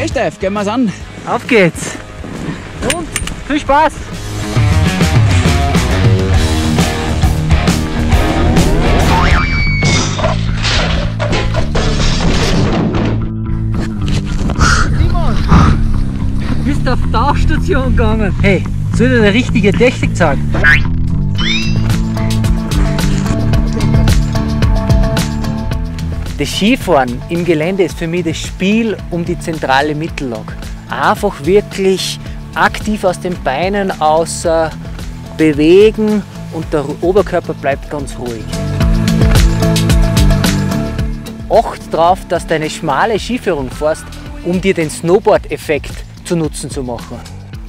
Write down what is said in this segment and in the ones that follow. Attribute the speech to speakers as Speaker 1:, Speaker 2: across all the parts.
Speaker 1: Okay, Steff, gehen wir's an.
Speaker 2: Auf geht's. Und viel Spaß. Simon, du bist auf Tauchstation gegangen. Hey, soll ich dir eine richtige Technik sagen? Das Skifahren im Gelände ist für mich das Spiel um die zentrale Mittellage. Einfach wirklich aktiv aus den Beinen aus bewegen und der Oberkörper bleibt ganz ruhig. Acht darauf, dass du eine schmale Skiführung fährst, um dir den Snowboard-Effekt zu Nutzen zu machen.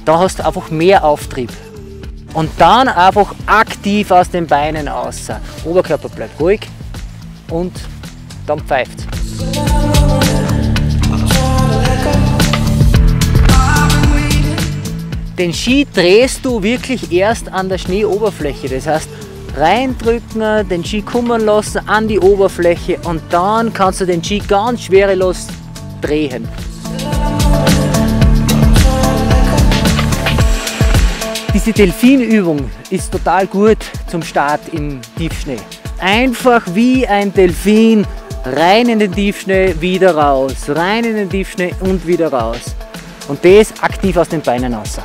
Speaker 2: Da hast du einfach mehr Auftrieb. Und dann einfach aktiv aus den Beinen aus. Oberkörper bleibt ruhig und dann pfeift. Den Ski drehst du wirklich erst an der Schneeoberfläche. Das heißt, reindrücken, den Ski kommen lassen an die Oberfläche und dann kannst du den Ski ganz schwerelos drehen. Diese Delfinübung ist total gut zum Start im Tiefschnee. Einfach wie ein Delfin rein in den Tiefschnee, wieder raus, rein in den Tiefschnee und wieder raus. Und das aktiv aus den Beinen raus.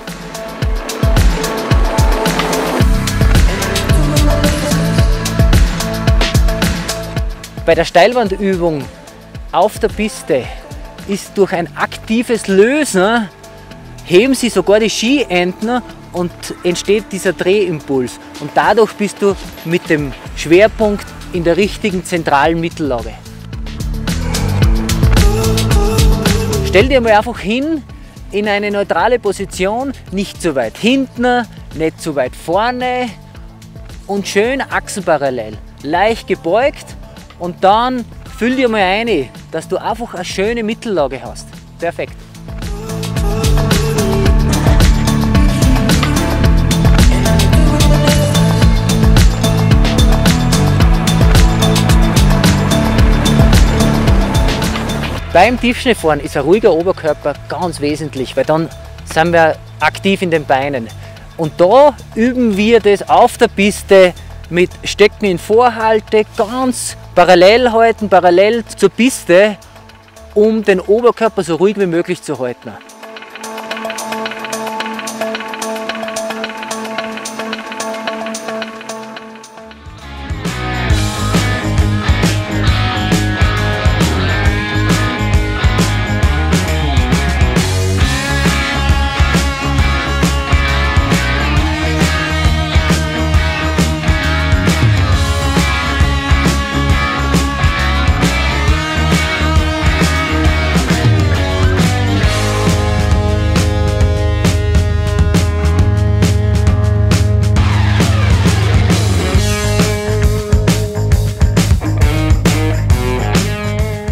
Speaker 2: Bei der Steilwandübung auf der Piste ist durch ein aktives Lösen, heben sie sogar die Skienden und entsteht dieser Drehimpuls. Und dadurch bist du mit dem Schwerpunkt in der richtigen zentralen Mittellage. Stell dir mal einfach hin in eine neutrale Position, nicht zu weit hinten, nicht zu weit vorne und schön achsenparallel, leicht gebeugt und dann füll dir mal ein, dass du einfach eine schöne Mittellage hast. Perfekt. Beim Tiefschneefahren ist ein ruhiger Oberkörper ganz wesentlich, weil dann sind wir aktiv in den Beinen. Und da üben wir das auf der Piste mit Stecken in Vorhalte, ganz parallel halten, parallel zur Piste, um den Oberkörper so ruhig wie möglich zu halten.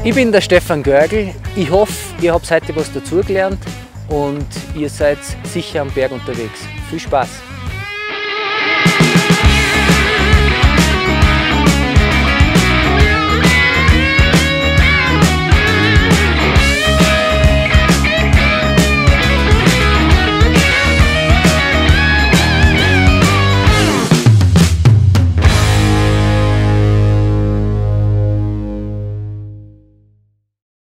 Speaker 2: Ich bin der Stefan Görgl. Ich hoffe, ihr habt heute was dazugelernt und ihr seid sicher am Berg unterwegs. Viel Spaß!